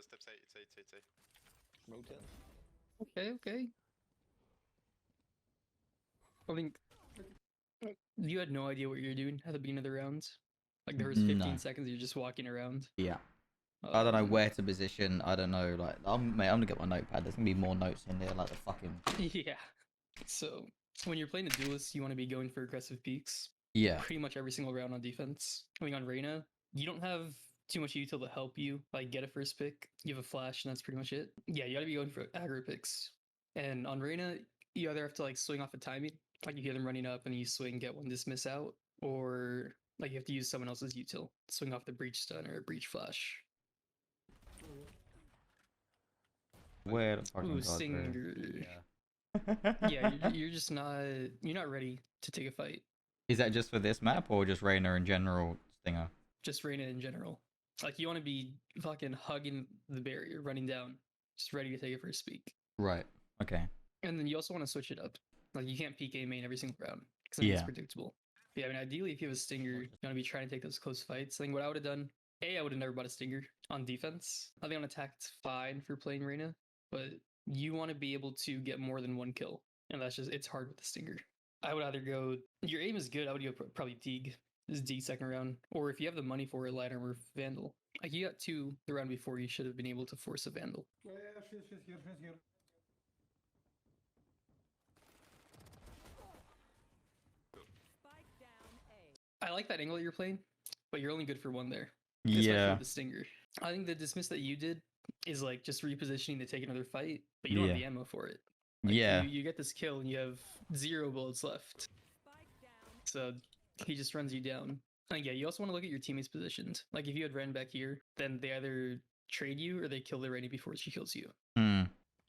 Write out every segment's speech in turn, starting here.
steps A. It's A. It's A. It's A. Rotate. Okay, okay. I think you had no idea what you were doing at the beginning of the round. Like there was 15 No. seconds, you're just walking around. Yeah. I don't know Um, where to position. I don't know. Like, mate, I'm gonna get my notepad. There's gonna be more notes in there, like the fucking. Yeah. So when you're playing a duelist, you want to be going for aggressive peaks. Yeah. Pretty much every single round on defense. I mean, on Reyna, you don't have too much util to help you like get a first pick. You have a flash, and that's pretty much it. Yeah, you gotta be going for aggro picks. And on Reyna, you either have to like swing off a timing, like you hear them running up and you swing, get one dismiss out, or like you have to use someone else's util, swing off the breach stun or a breach flash. Where the fucking Ooh, guards are. Stinger. Yeah. Yeah, you're just not ready to take a fight. Is that just for this map or just Reyna in general, Stinger? Just Reyna in general. Like you want to be fucking hugging the barrier, running down, just ready to take it for a speak. Right. Okay. And then you also want to switch it up. Like you can't peek A main every single round because then it's Yeah. predictable. But yeah, I mean, ideally, if you have a Stinger, you want to be trying to take those close fights. I think what I would have done, I would have never bought a Stinger on defense. I think on attack it's fine for playing Reyna, but you want to be able to get more than one kill, and it's hard with the Stinger. I would either go, your aim is good, I would go probably Deeg. This is Deeg second round. Or if you have the money for a light armor Vandal. Like you got 2 the round before, you should have been able to force a Vandal. Yeah, she's here, she's here. I like that angle that you're playing, but you're only good for one there. Especially Yeah. with the Stinger. I think the dismiss that you did is like just repositioning to take another fight, but you don't have Yeah. the ammo for it. Like, Yeah. You get this kill and you have 0 bullets left. So he just runs you down. And yeah, you also want to look at your teammates positioned. Like if you had Ren back here, then they either trade you or they kill the Reyna before she kills you. Hmm.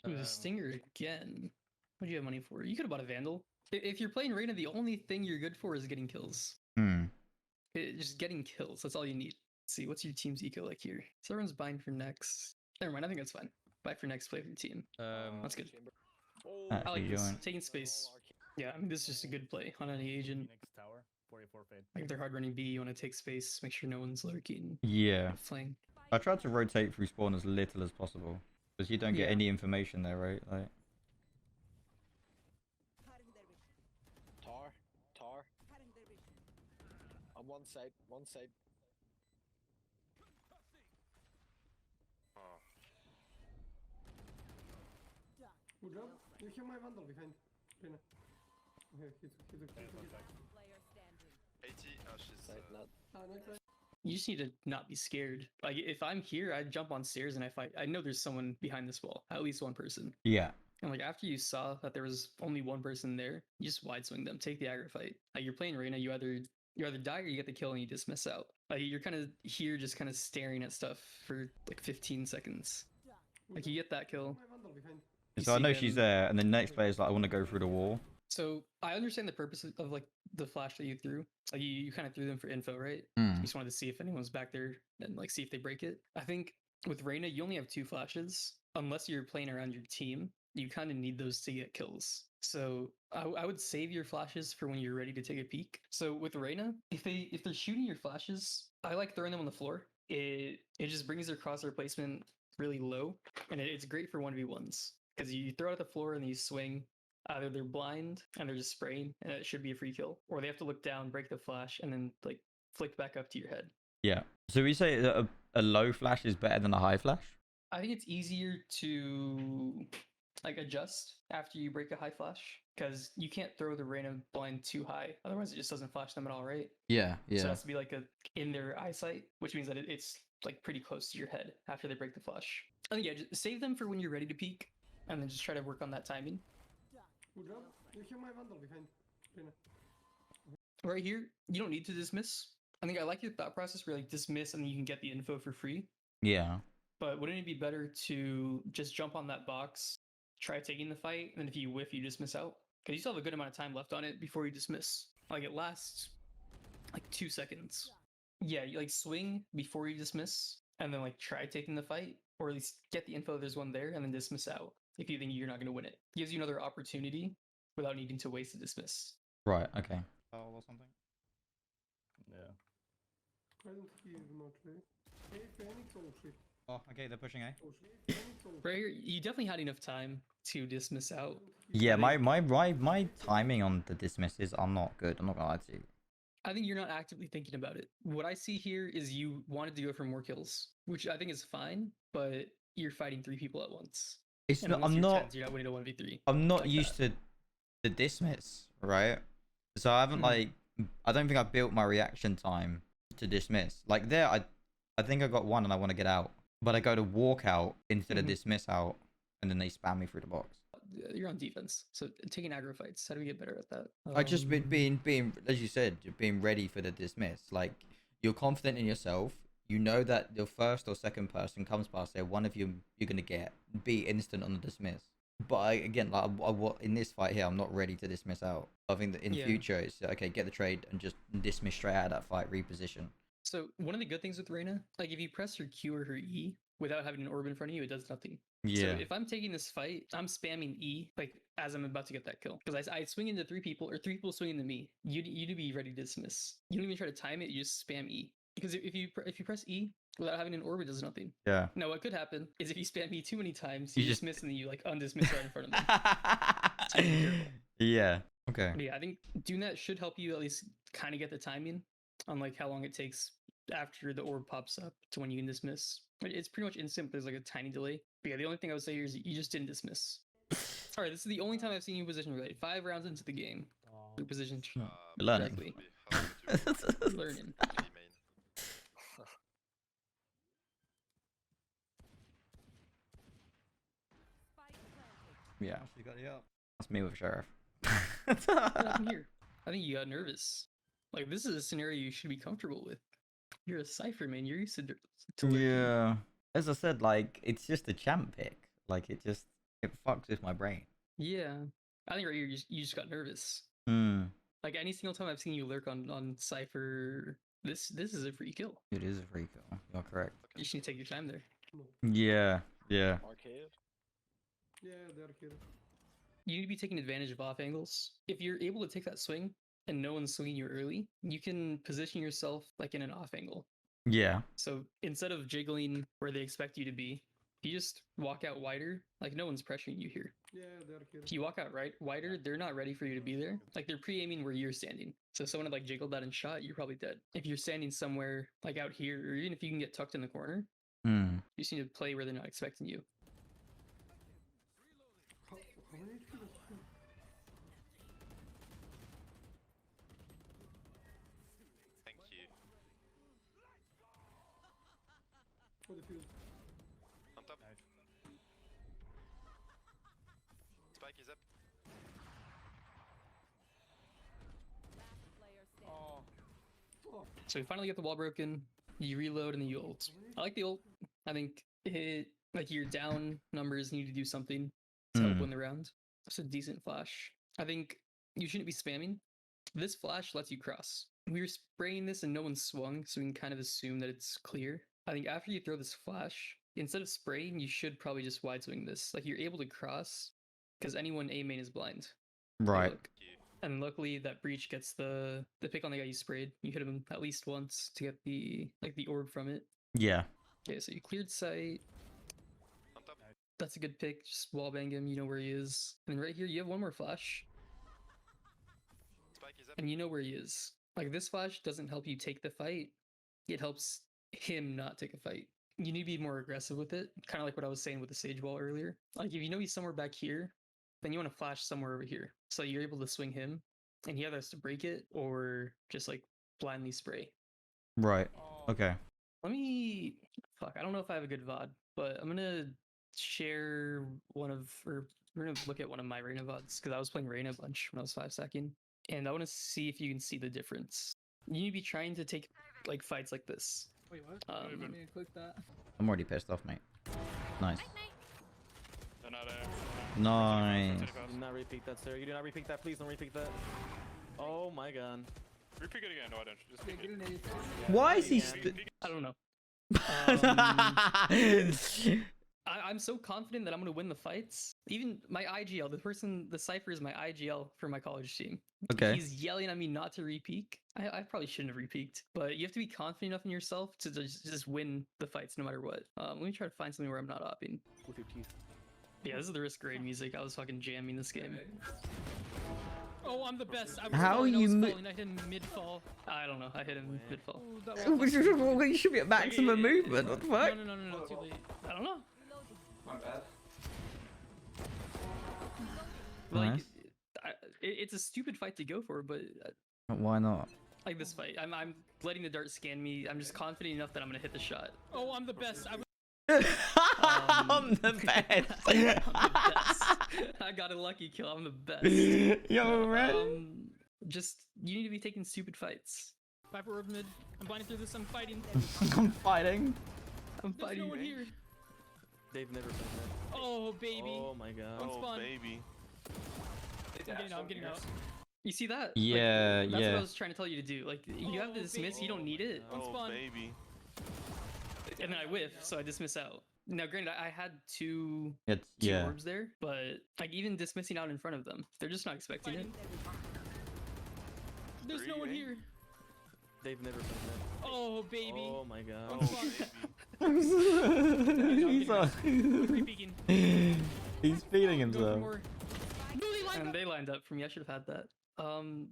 Ooh, the Stinger again. What do you have money for? You could have bought a Vandal. If you're playing Reyna, the only thing you're good for is getting kills. Hmm. Just getting kills. That's all you need. Let's see, what's your team's eco like here? So everyone's buying for next. Never mind, I think that's fine. Buy for next, play for your team. That's good. I like Actually, this. join. Taking space. Yeah, I mean, this is just a good play on any agent. Next tower, 44 fade. Like if they're hard running B, you want to take space, make sure no one's lurking, Yeah. flank. I tried to rotate through spawn as little as possible because you don't get Yeah. any information there, right? Like. Tar. On one side. Oh. Good job. You hear my Vandal behind. Reyna. Okay, he took. 80. She's. Side not. Next side. You just need to not be scared. Like if I'm here, I jump on stairs and I fight. I know there's someone behind this wall, at least one person. Yeah. And like after you saw that there was only one person there, you just wide swing them, take the aggro fight. Like you're playing Reyna, you either die or you get the kill and you dismiss out. Like you're kind of here just kind of staring at stuff for like 15 seconds. Like you get that kill. My Vandal behind. You So I see know she's them- there, and the next player's like, I want to go through the wall. So I understand the purpose of like the flash that you threw. Like you kind of threw them for info, right? Hmm. You just wanted to see if anyone's back there and like see if they break it. I think with Reyna, you only have 2 flashes. Unless you're playing around your team, you kind of need those to get kills. So I would save your flashes for when you're ready to take a peek. So with Reyna, if they're shooting your flashes, I like throwing them on the floor. It just brings their crosshair placement really low, and it's great for 1v1s because you throw it at the floor and you swing. Either they're blind and they're just spraying and it should be a free kill, or they have to look down, break the flash, and then like flick back up to your head. Yeah. So we say that a low flash is better than a high flash? I think it's easier to like adjust after you break a high flash because you can't throw the Reyna blind too high, otherwise it just doesn't flash them at all, right? Yeah. So it has to be like in their eyesight, which means that it's like pretty close to your head after they break the flash. I think yeah, just save them for when you're ready to peek, and then just try to work on that timing. Good job. You hear my Vandal behind. Reyna. Right here, you don't need to dismiss. I think I like your thought process where like dismiss and then you can get the info for free. Yeah. But wouldn't it be better to just jump on that box, try taking the fight, and then if you whiff, you dismiss out? Because you still have a good amount of time left on it before you dismiss. Like it lasts like 2 seconds. Yeah, you like swing before you dismiss, and then like try taking the fight, or at least get the info there's one there, and then dismiss out if you think you're not going to win it. Gives you another opportunity without needing to waste a dismiss. Right. Okay. Or something. Yeah. I don't hear much, right? Hey, Phoenix, oh shit. Oh, okay, they're pushing A. Oh shit. Right here, you definitely had enough time to dismiss out. Yeah, I my timing on the dismisses are not good. I'm not gonna lie to you. I think you're not actively thinking about it. What I see here is you wanted to go for more kills, which I think is fine, but you're fighting 3 people at once. It's And not. unless I'm you're not. 10s, you're not winning a 1v3. I'm not like used that. to the dismiss, right? So I haven't Mhm. I don't think I built my reaction time to dismiss. Like there, I think I got one and I want to get out, but I go to walk out instead of Mhm. dismiss out, and then they spam me through the box. You're on defense, so taking aggro fights. How do we get better at that? I just being as you said, being ready for the dismiss. Like you're confident in yourself. You know that your first or second person comes past there, one of you you're gonna get be instant on the dismiss. But again, like in this fight here, I'm not ready to dismiss out. I think that in Yeah. future, it's okay. Get the trade and just dismiss straight out of that fight. Reposition. So one of the good things with Reyna, like if you press her Q or her E without having an orb in front of you, it does nothing. So if I'm taking this fight, I'm spamming E like as I'm about to get that kill. Because I swing into 3 people or 3 people swing into me. You need to be ready to dismiss. You don't even try to time it. You just spam E. Because if you press E without having an orb, it does nothing. Yeah. Now what could happen is if you spam E too many times, You you just- dismiss and then you like undismiss right in front of them. So be careful. Yeah. Okay. But yeah, I think doing that should help you at least kind of get the timing on like how long it takes after the orb pops up to when you can dismiss. It's pretty much instant, but there's like a tiny delay. But yeah, the only thing I would say here is you just didn't dismiss. All right, this is the only time I've seen you position right. 5 rounds into the game, you position Learning. correctly. Learning. Yeah. That's me with sheriff. What happened here? I think you got nervous. Like this is a scenario you should be comfortable with. You're a cipher, man. You're used to lurking. Yeah. As I said, like it's just a champ pick. Like it fucks with my brain. Yeah. I think right here you just got nervous. Hmm. Like any single time I've seen you lurk on Cypher, this is a free kill. It is a free kill. You're correct. You just need to take your time there. Yeah. Yeah. Arcade? Yeah, the arcade. You need to be taking advantage of off angles. If you're able to take that swing and no one's swinging you early, you can position yourself like in an off angle. Yeah. So instead of jiggling where they expect you to be, you just walk out wider, like no one's pressuring you here. Yeah, the arcade. If you walk out wider, they're not ready for you to be there. Like they're pre-aiming where you're standing. So if someone had like jiggled that and shot, you're probably dead. If you're standing somewhere like out here, or even if you can get tucked in the corner, Hmm. you just need to play where they're not expecting you. How many HP does he have? Thank you. Oh, the fuse. On top. Spike is up. Oh. So you finally get the wall broken, you reload, and then you ult. I like the ult. I think it like your down numbers need to do something to help win the round. That's a decent flash. I think you shouldn't be spamming. This flash lets you cross. We were spraying this and no one swung, so we can kind of assume that it's clear. I think after you throw this flash, instead of spraying, you should probably just wide swing this. Like you're able to cross because anyone A main is blind. Like, Right. look. And luckily that breach gets the pick on the guy you sprayed. You hit him at least once to get the orb from it. Yeah. Okay, so you cleared sight. On top. That's a good pick. Just wallbang him, you know where he is. And then right here you have one more flash. Spike is up. And you know where he is. Like this flash doesn't help you take the fight. It helps him not take a fight. You need to be more aggressive with it. Kind of like what I was saying with the sage wall earlier. Like if you know he's somewhere back here, then you want to flash somewhere over here. So you're able to swing him and he either has to break it or just like blindly spray. Right. Okay. Let me I don't know if I have a good VOD, but I'm gonna share we're gonna look at one of my Reyna VODs because I was playing Reyna a bunch when I was 5-stacking. And I want to see if you can see the difference. You need to be trying to take like fights like this. Wait, what? Um, Wait, let me click that. I'm already pissed off, mate. Nice. They're not Nice. Do not repeat that, sir. You do not repeat that. Please don't repeat that. Oh my god. Repeat it again, why don't you? Just Yeah, pick get it. an Why is he? Yeah. I don't know. I'm so confident that I'm gonna win the fights. Even my IGL, the Cypher is my IGL for my college team. Okay. He's yelling at me not to repeak. I probably shouldn't have repeaked, but you have to be confident enough in yourself to just win the fights no matter what. Let me try to find something where I'm not opping. With your teeth. Yeah, this is the risk grade music. I was fucking jamming this game. Oh, I'm the best. I was How falling, I you was mo- falling. I hit him mid-fall. I don't know. I hit him mid-fall. You should be at maximum movement. What the fuck? No, too late. I don't know. My bad. Like, Nice. it's a stupid fight to go for, but Why not? like this fight, I'm letting the dart scan me. I'm just confident enough that I'm gonna hit the shot. Oh, I'm the best. I'm the best. I'm the best. I got a lucky kill. I'm the best. Yo, man. Just you need to be taking stupid fights. Viper orb mid. I'm blinding through this. I'm fighting. I'm fighting. I'm There's fighting. no one here. They've never been there. Oh baby. Oh my god. On spawn. baby. I'm getting out. You see that? Yeah, That's what yeah. I was trying to tell you to do. Like, you have to dismiss. You don't need it. On spawn. baby. And then I whiff, so I dismiss out. Now, granted, I had two It's two yeah. orbs there, but like even dismissing out in front of them, they're just not expecting it. There's no one here. They've never been there. Oh baby. Oh my god. He's feeling Go for himself. more. And they lined up for me. I should have had that.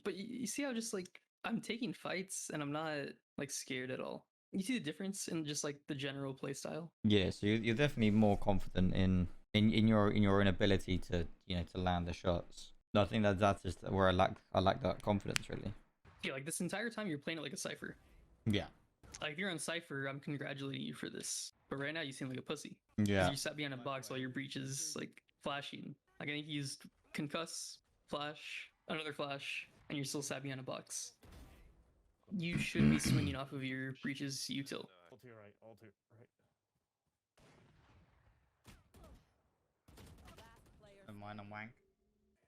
But you see how just like I'm taking fights and I'm not like scared at all. You see the difference in just like the general play style. Yeah, so you're definitely more confident in your own ability to to land the shots. I think that's just where I lack that confidence really. Yeah, like this entire time you're playing it like a Cypher. Yeah. Like if you're on Cypher, I'm congratulating you for this. But right now you seem like a pussy. 'Cause Yeah. you sat behind a box while your breach is like flashing. Like I think you used concuss, flash, another flash, and you're still sat behind a box. You should be swinging off of your breach's util. All to your right. All to your right. Mine and wank.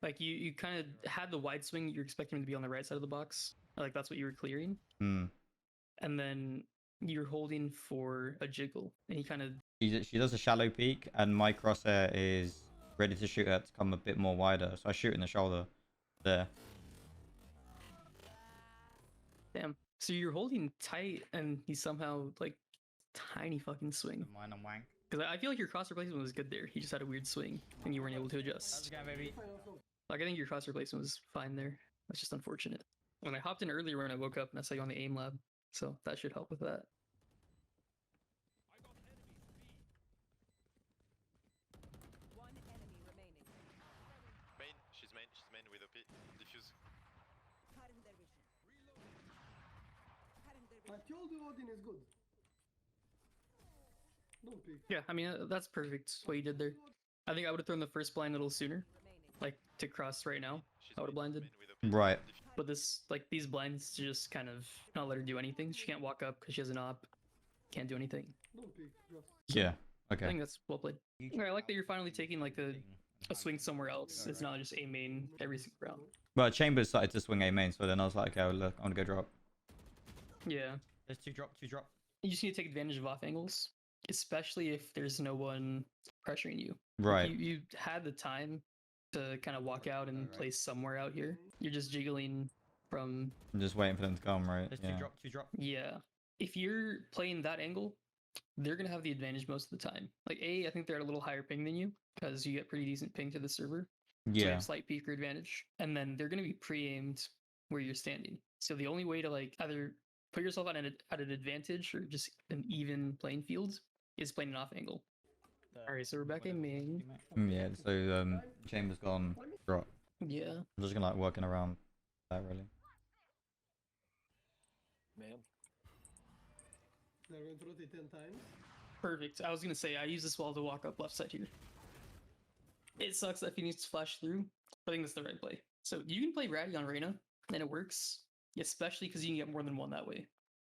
Like you kind of had the wide swing. You're expecting him to be on the right side of the box. Like that's what you were clearing. Hmm. And then you're holding for a jiggle, and he kind of She does a shallow peek, and my crosshair is ready to shoot her to come a bit more wider. So I shoot in the shoulder there. damn. So you're holding tight, and he somehow like tiny fucking swing. Mine and wank. Because I feel like your cross replacement was good there. He just had a weird swing, and you weren't able to adjust. How's it going, baby? Like I think your cross replacement was fine there. That's just unfortunate. When I hopped in earlier when I woke up, and I saw you on the aim lab, so that should help with that. One enemy remaining. She's main with OP. Diffuse. Cutting their vision. Cutting their I vision. told you Odin is good. Don't pick. Yeah, I mean that's perfect what you did there. I think I would have thrown the first blind a little sooner, Remaining. like to cross right now. I would have blinded. Right. But this, like these blinds, to just kind of not let her do anything. She can't walk up because she has an op. Can't do anything. Don't pick. Just. Yeah. I Okay. think that's well played. Alright, I like that you're finally taking like a swing somewhere else. It's not just a main every single round. Well, Chambers started to swing A main, so then I was like, okay, well, look, I'm gonna go drop. Yeah. There's two drop. You just need to take advantage of off angles, especially if there's no one pressuring you. Right. You had the time to kind of walk out and play somewhere out here. You're just jiggling from I'm just waiting for them to come, right? There's Yeah. two drop. yeah. If you're playing that angle, they're gonna have the advantage most of the time. Like I think they're at a little higher ping than you because you get pretty decent ping to the server. So you Yeah. have slight peaker advantage, and then they're gonna be pre-aimed where you're standing. So the only way to like either put yourself at an advantage or just an even playing field is playing an off angle. All right, so we're back in main. Yeah. So Chambers gone drop. Yeah. I'm just gonna like working around that really. Man. They're going to rotate 10 times. Perfect. I was gonna say I use this wall to walk up left side here. It sucks that he needs to flash through. But I think that's the right play. So you can play Ratty on Reyna, and it works, especially because you can get more than one that way.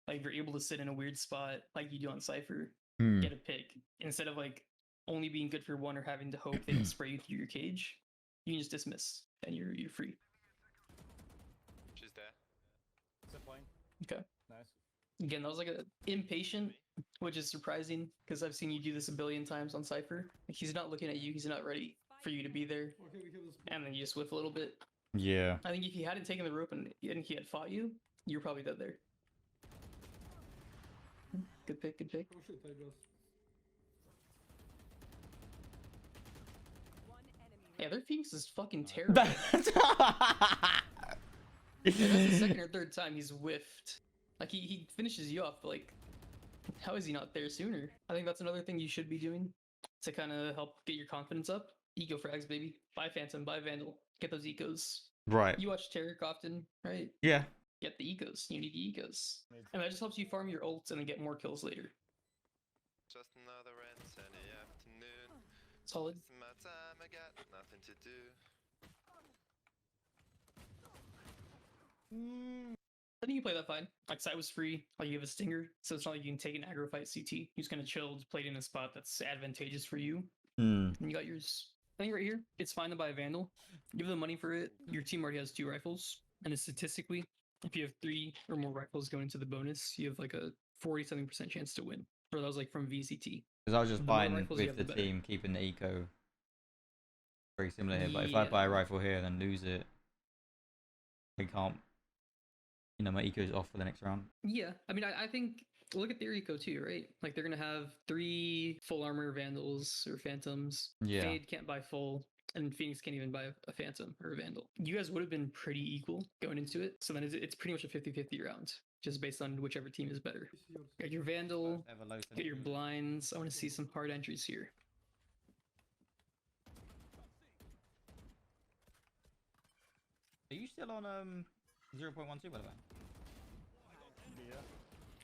Like if you're able to sit in a weird spot like you do on Cypher, Hmm. get a pick instead of like only being good for one or having to hope they don't spray you through your cage. You can just dismiss and you're free. She's there. Zip line. Okay. Nice. Again, that was like a impatient, which is surprising because I've seen you do this a billion times on Cypher. Like, he's not looking at you. He's not ready for you to be there. Okay, we have this. And then you just whiff a little bit. Yeah. I think if he hadn't taken the rope and he had fought you, you're probably dead there. Good pick, good pick. Oh shit, I just. One enemy Yeah, their Phoenix is fucking terrible. That's Yeah, that's the second or third time he's whiffed. Like, he finishes you off, but like, how is he not there sooner? I think that's another thing you should be doing to kind of help get your confidence up. Eco frags, baby. Buy Phantom, buy Vandal. Get those ecos. right. You watch Tarek often, right? Yeah. Get the ecos. You need the ecos. And that just helps you farm your ults and then get more kills later. Just another sunny afternoon. Solid. It's my time, I got nothing to do. I think you play that fine. Like, site was free. Like, you have a stinger, so it's not like you can take an aggro fight CT. You just kind of chilled, played in a spot that's advantageous for you, Hmm. and you got yours. I think right here, it's fine to buy a Vandal. Give them money for it. Your team already has 2 rifles, and statistically, if you have 3 or more rifles going into the bonus, you have like a 47% chance to win. Or that was like from VCT. Because I was just The more buying rifles you with have, the the better. team, keeping the eco very similar here. But if I buy a Yeah. rifle here and then lose it, I can't. You know, my eco is off for the next round. Yeah, I mean, I think look at their eco too, right? Like, they're gonna have 3 full armor Vandals or Phantoms. Yeah. Fade can't buy full, and Phoenix can't even buy a Phantom or a Vandal. You guys would have been pretty equal going into it, so then it's pretty much a 50-50 round, just based on whichever team is better. This is yours. Get your Vandal, Ever low get your sensitivity. blinds. I want to see some hard entries here. Are you still on 0.12 by the way?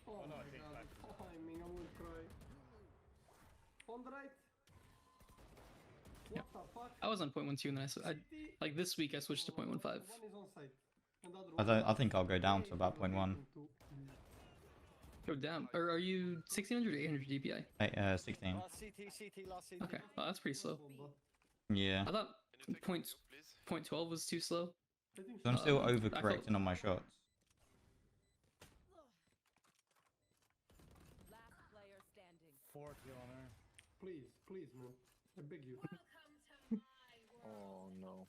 Oh no, my I think god, back. timing, I will cry. On the right. What the fuck? I was on 0.12 and then I like this week I switched to 0.15. One is on site. And the other I one don't. is I think I'll go down to way about from 0.1. to- Go down. Or are you 1600 or 800 DPI? 16. Last CT, CT, last CT. Okay, well, that's pretty slow. Bomba. Yeah. I thought Can you take Point- a nuke, please? 0.12 was too slow. I think So I'm still I felt- overcorrecting on my shots. last player standing. 40 on her. Please, please, man. I beg you. Oh no.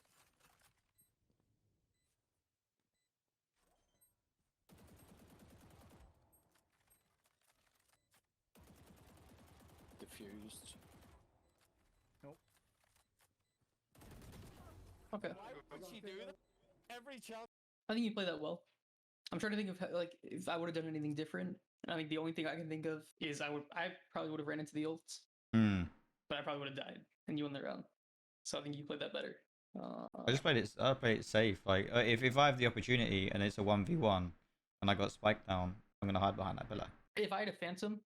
Diffused. Okay. Why would she do that? Every chance. I think you play that well. I'm trying to think of like if I would have done anything different. And I think the only thing I can think of is I probably would have ran into the ults, Hmm. but I probably would have died and you won the round. So I think you played that better. I just played it. I played it safe. Like if I have the opportunity and it's a 1v1 and I got spiked down, I'm gonna hide behind that pillar. If I had a Phantom,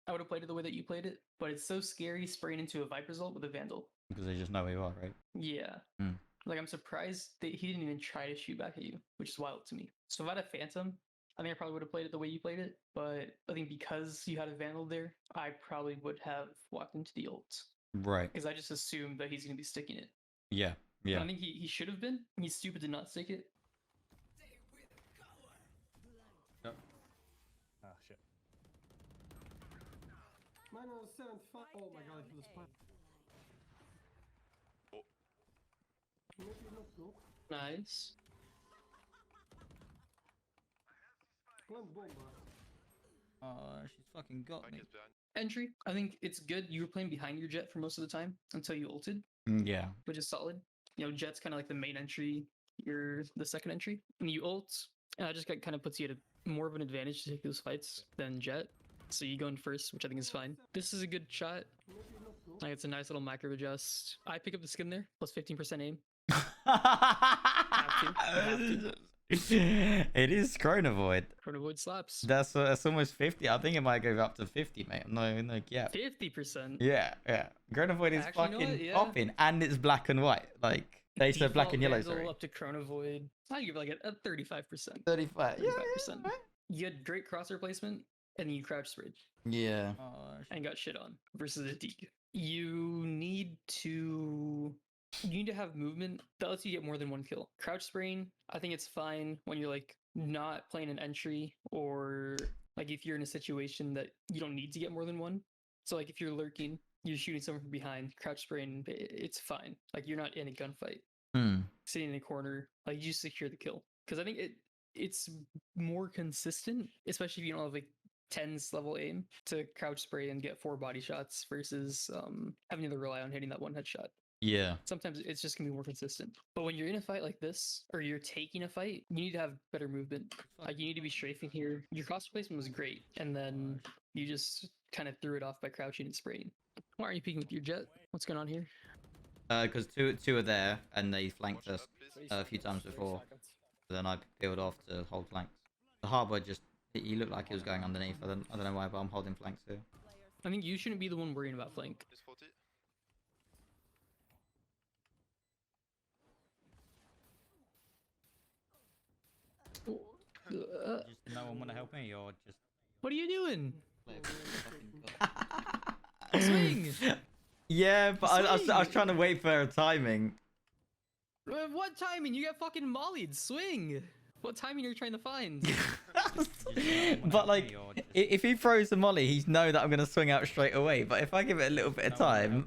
I would have played it the way that you played it. But it's so scary spraying into a Viper's ult with a Vandal. Because they just know where you are, right? Yeah. Hmm. Like, I'm surprised that he didn't even try to shoot back at you, which is wild to me. So if I had a Phantom, I think I probably would have played it the way you played it. But I think because you had a Vandal there, I probably would have walked into the ult. Right. Because I just assumed that he's going to be sticking it. Yeah. And Yeah. I think he should have been. He's stupid to not stick it. Ah, shit. Minus 75. Oh my god, he was fine. Oh. Maybe not, no. Nice. Plant bomba. She's fucking got Back me. is behind. Entry. I think it's good. You were playing behind your Jet for most of the time until you ulted, Yeah. which is solid. You know, Jet's kind of like the main entry. You're the second entry. And you ult, and that just kind of puts you at a more of an advantage to take those fights than Jet. So you go in first, which I think is fine. This is a good shot. Maybe not, no. Like, it's a nice little micro adjust. I pick up the skin there, plus 15% aim. It is Chrono Void. Chrono Void slaps. That's almost 50. I think it might go up to 50, mate. I'm not even like, yeah. 50%. Yeah, yeah. Chrono Void is Actually, you know fucking what? Yeah. popping, and it's black and white. Like they said, black Default and yellow. Vandal Sorry. up to Chrono Void. I give it like a 35%. 35. Yeah, 35%. You had great crosshair placement, and then you crouch sprayed yeah. and got shit on versus a Deke. You need to have movement that lets you get more than one kill. Crouch spraying, I think it's fine when you're like not playing an entry or Like if you're in a situation that you don't need to get more than one. So like if you're lurking, you're shooting someone from behind, crouch spraying, it's fine. Like you're not in a gunfight. Hmm. Sitting in a corner, like you just secure the kill. Because I think it's more consistent, especially if you don't have like 10s level aim to crouch spray and get 4 body shots versus having to rely on hitting that one headshot. Yeah. Sometimes it's just gonna be more consistent. But when you're in a fight like this, or you're taking a fight, you need to have better movement. Like you need to be strafing here. Your cross placement was great, and then you just kind of threw it off by crouching and spraying. Why aren't you peeking with your jet? What's going on here? Because two are there and they flanked Watch us that, please. a few times 3 before. seconds. Then I peeled off to hold flanks. The harbor just he looked like he was going underneath. I don't know why, but I'm holding flanks here. I think you shouldn't be the one worrying about flank. He's 40. Just no one want to help me, or just What are you doing? Swing! Yeah, but I was Swing! trying to wait for a timing. What timing? You got fucking mollied. Swing! What timing are you trying to find? But like, if he throws the molly, he's know that I'm gonna swing out straight away. But if I give it a little bit of time,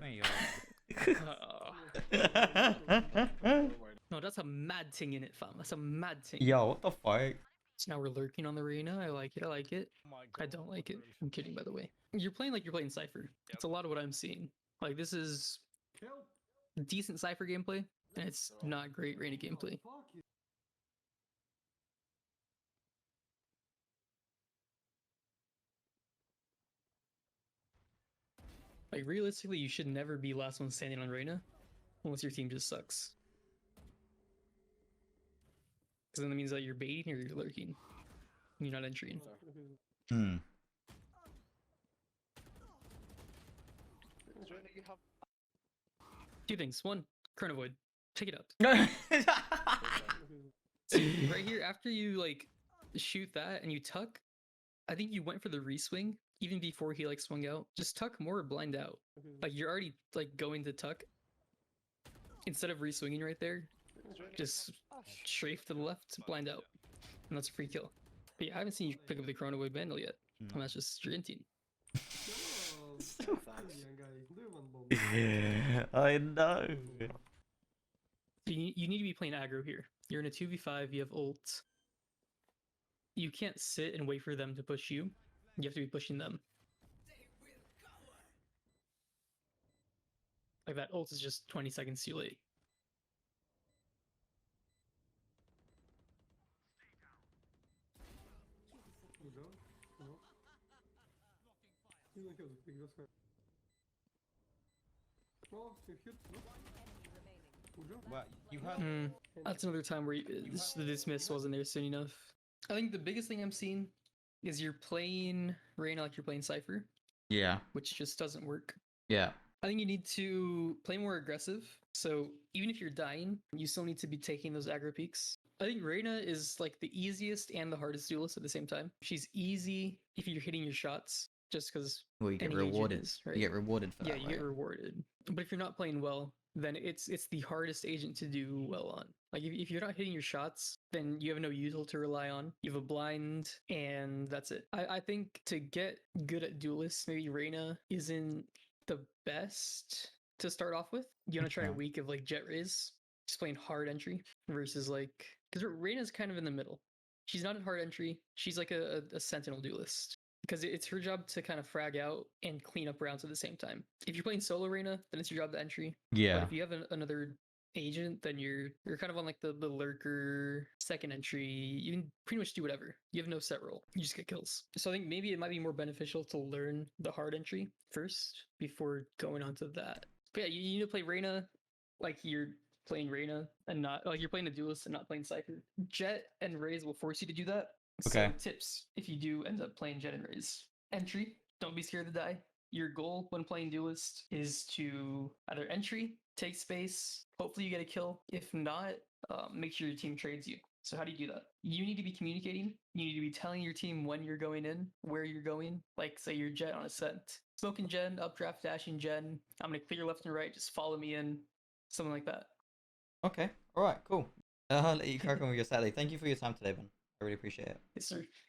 No, that's a mad thing in it, fam. That's a mad thing. yo, what the fuck? So now we're lurking on the arena. I like it. I like it. Oh my I God. don't like it. I'm kidding, by the way. You're playing like you're playing Cypher. It's a lot of what I'm seeing. Like, this is Kill. decent Cypher gameplay, and it's not great Reyna gameplay. Fuck you. Like, realistically, you should never be last one standing on Reyna, unless your team just sucks. Because then that means that you're baiting or you're lurking. You're not entering. Hmm. Two things. One, Chrono Void. Pick it up. So right here, after you like shoot that and you tuck, I think you went for the reswing even before he like swung out. Just tuck more or blind out. Like you're already like going to tuck. Instead of reswinging right there, just strafe to the left, blind out, and that's a free kill. But yeah, I haven't seen you pick up the Chrono Void Vandal yet, and that's just your inting. I know. You need to be playing aggro here. You're in a 2v5, you have ult. You can't sit and wait for them to push you. You have to be pushing them. Like that ult is just 20 seconds too late. Well, you heard. That's another time where the dismiss wasn't there soon enough. I think the biggest thing I'm seeing is you're playing Reyna like you're playing Cypher, Yeah. which just doesn't work. Yeah. I think you need to play more aggressive. So even if you're dying, you still need to be taking those aggro peaks. I think Reyna is like the easiest and the hardest duelist at the same time. She's easy if you're hitting your shots, just because Well, you get any agent rewarded. is, right? You get rewarded for yeah, that. you right? get rewarded. But if you're not playing well, then it's the hardest agent to do well on. Like if you're not hitting your shots, then you have no util to rely on. You have a blind, and that's it. I think to get good at duelists, maybe Reyna isn't the best to start off with. You want to try a Okay. week of like Jet Rays, just playing hard entry versus like, because Reyna's kind of in the middle. She's not at hard entry. She's like a sentinel duelist. Because it's her job to kind of frag out and clean up rounds at the same time. If you're playing solo Reyna, then it's your job to entry. Yeah. But if you have another agent, then you're kind of on like the lurker second entry. You can pretty much do whatever. You have no set role. You just get kills. So I think maybe it might be more beneficial to learn the hard entry first before going on to that. But yeah, you need to play Reyna like you're playing Reyna and not like you're playing a duelist and not playing Cypher. Jet and Raze will force you to do that. Okay. So tips if you do end up playing Jet and Raze. Entry, don't be scared to die. Your goal when playing duelist is to either entry, take space, hopefully you get a kill. If not, make sure your team trades you. So how do you do that? You need to be communicating. You need to be telling your team when you're going in, where you're going. Like say you're Jet on a scent. Smoking Gen, updraft dashing Gen. I'm gonna clear left and right, just follow me in. Something like that. Okay. All right. Cool. I'll let you crack on with your Saturday. Thank you for your time today, Ben. I really appreciate it. Yes, sir.